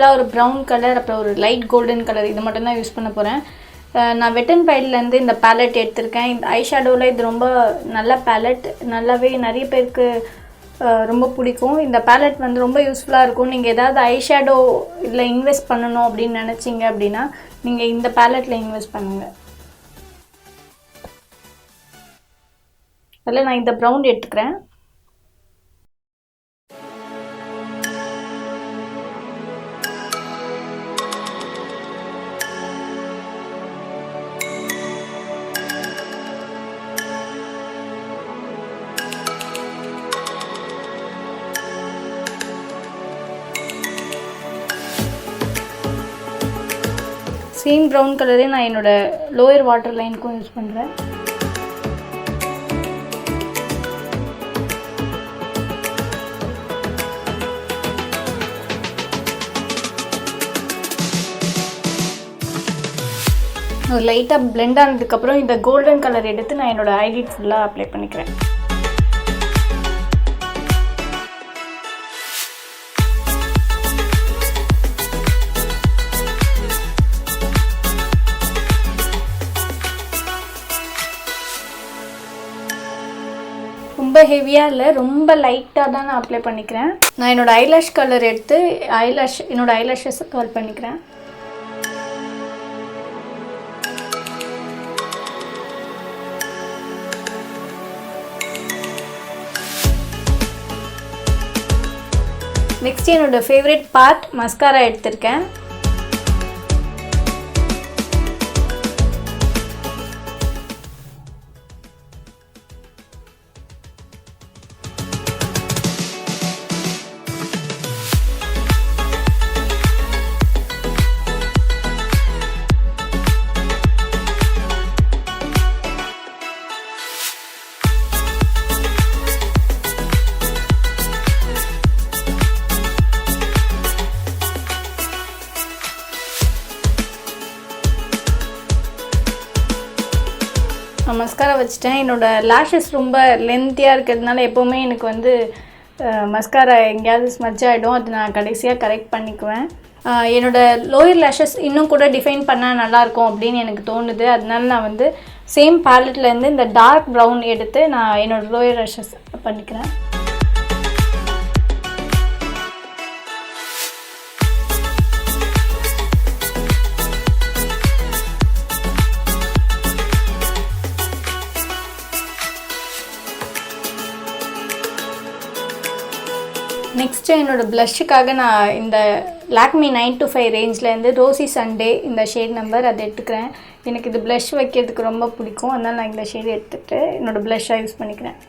சிம்பிளாக ஒரு brown colour அப்புறம் ஒரு லைட் கோல்டன் கலர் இது மட்டும்தான் யூஸ் பண்ண போகிறேன். நான் வெட் அண்ட் வைல்ட்லேருந்து இந்த பேலட் எடுத்திருக்கேன். இந்த ஐ ஷேடோவில் இது ரொம்ப நல்ல பேலட், நல்லாவே நிறைய பேருக்கு ரொம்ப பிடிக்கும். இந்த பேலட் வந்து ரொம்ப யூஸ்ஃபுல்லாக இருக்கும். நீங்கள் ஏதாவது ஐ ஷேடோ இதில் இன்வெஸ்ட் பண்ணணும் அப்படின்னு நினச்சிங்க அப்படின்னா நீங்கள் இந்த பேலட்டில் இன்வெஸ்ட் பண்ணுங்கள். அதில் நான் இந்த ப்ரௌன் எடுத்துக்கிறேன். சேம் ப்ரௌன் கலரே நான் என்னோடய லோயர் வாட்டர் லைனுக்கும் யூஸ் பண்ணுறேன். லைட்டாக பிளெண்ட் ஆனதுக்கப்புறம் இந்த கோல்டன் கலர் எடுத்து நான் என்னோடய ஐலிட் ஃபுல்லாக அப்ளை பண்ணிக்கிறேன். ரொம்ப ஹெவியாக இல்லை, ரொம்ப லைட்டாக தான் நான் அப்ளை பண்ணிக்கிறேன். நான் என்னோடய ஐலாஷ் கலர் எடுத்து என்னோடய ஐலாஷஸை கவர் பண்ணிக்கிறேன். நெக்ஸ்ட் என்னோடய ஃபேவரட் பார்ட் மஸ்காரா எடுத்திருக்கேன். மஸ்காரா வச்சுட்டேன். என்னோடய லேஷஸ் ரொம்ப லென்த்தியாக இருக்கிறதுனால எப்போவுமே எனக்கு வந்து மஸ்காரா எங்கேயாவது ஸ்மட்ச் ஆகிடும். அது நான் கடைசியாக கரெக்ட் பண்ணிக்குவேன். என்னோடய லோயர் லேஷஸ் இன்னும் கூட டிஃபைன் பண்ணால் நல்லாயிருக்கும் அப்படின்னு எனக்கு தோணுது. அதனால நான் வந்து சேம் பேலட்லேருந்து இந்த டார்க் ப்ரௌன் எடுத்து நான் என்னோடய லோயர் லேஷஸ் பண்ணிக்கிறேன். நெக்ஸ்ட்டு என்னோடய ப்ளஷ்ஷுக்காக நான் இந்த லாக்மி 925 ரேஞ்சிலேருந்து ரோசி சண்டே இந்த ஷேட் நம்பர் அதை எடுத்துக்கிறேன். எனக்கு இது ப்ளஷ் வைக்கிறதுக்கு ரொம்ப பிடிக்கும். அதனால் நான் இந்த ஷேட் எடுத்துகிட்டு என்னோடய ப்ளஷ்ஷாக யூஸ் பண்ணிக்கிறேன்.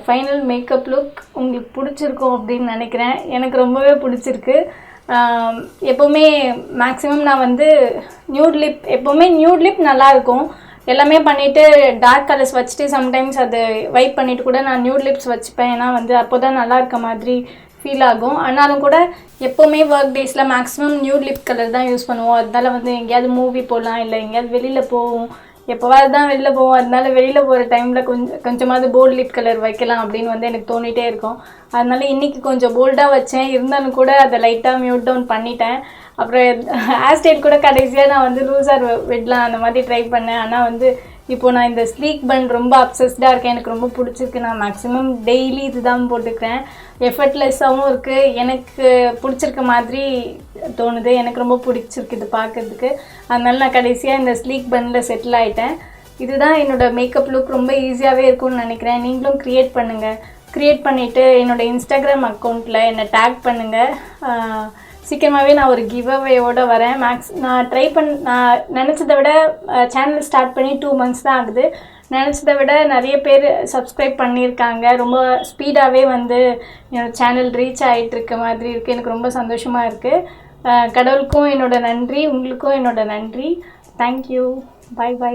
ஃபைனல் மேக்கப் லுக் உங்களுக்கு பிடிச்சிருக்கும் அப்படின்னு நினைக்கிறேன். எனக்கு ரொம்பவே பிடிச்சிருக்கு. எப்போவுமே மேக்ஸிமம் நான் வந்து நியூட் லிப் நல்லாயிருக்கும். எல்லாமே பண்ணிவிட்டு டார்க் கலர்ஸ் வச்சுட்டு சம்டைம்ஸ் அது வைப் பண்ணிவிட்டு கூட நான் நியூட் லிப்ஸ் வச்சுப்பேன். ஏன்னா வந்து அப்போ தான் நல்லா இருக்க மாதிரி ஃபீல் ஆகும். ஆனாலும் கூட எப்போவுமே ஒர்க் டேஸில் மேக்ஸிமம் நியூட் லிப் கலர் தான் யூஸ் பண்ணுவோம். அதனால வந்து எங்கேயாவது மூவி போகலாம், இல்லை எங்கேயாவது வெளியில் போவோம், எப்போவாது தான் வெளியில் போவோம். அதனால வெளியில் போகிற டைமில் கொஞ்சமாவது போல்ட் லிப் கலர் வைக்கலாம் அப்படின்னு வந்து எனக்கு தோணிகிட்டே இருக்கும். அதனால இன்றைக்கி கொஞ்சம் போல்டாக வச்சேன். இருந்தாலும் கூட அதை லைட்டாக மியூட் டவுன் பண்ணிட்டேன். அப்புறம் ஹேர் ஸ்டைல் கூட கடைசியாக நான் வந்து லூஸாக விடலாம் அந்த மாதிரி ட்ரை பண்ணேன். ஆனால் வந்து இப்போது நான் இந்த ஸ்லீக் பன் ரொம்ப அப்சஸ்டாக இருக்கேன். எனக்கு ரொம்ப பிடிச்சிருக்கு. நான் மேக்ஸிமம் டெய்லி இது தான் போட்டுக்கிறேன். எஃபர்ட்லெஸ்ஸாகவும் இருக்குது. எனக்கு பிடிச்சிருக்க மாதிரி தோணுது. எனக்கு ரொம்ப பிடிச்சிருக்கு இது பார்க்குறதுக்கு. அதனால நான் கடைசியாக இந்த ஸ்லீக் பன்னில் செட்டில் ஆகிட்டேன். இதுதான் என்னோடய மேக்கப் லுக். ரொம்ப ஈஸியாகவே இருக்கும்னு நினைக்கிறேன். நீங்களும் க்ரியேட் பண்ணுங்கள். க்ரியேட் பண்ணிவிட்டு என்னோடய இன்ஸ்டாகிராம் அக்கௌண்ட்டில் என்னை டேக் பண்ணுங்கள். சீக்கிரமாகவே நான் ஒரு கிவ் அவேயோடு வரேன். நான் நினச்சதை விட சேனல் ஸ்டார்ட் பண்ணி 2 months தான் ஆகுது. நினச்சதை விட நிறைய பேர் சப்ஸ்கிரைப் பண்ணியிருக்காங்க. ரொம்ப ஸ்பீடாகவே வந்து என்னோடய சேனல் ரீச் ஆகிட்டுருக்க மாதிரி இருக்குது. எனக்கு ரொம்ப சந்தோஷமாக இருக்குது. கடவுளுக்கும் என்னோடய நன்றி, உங்களுக்கும் என்னோடய நன்றி. தேங்க்யூ. பை.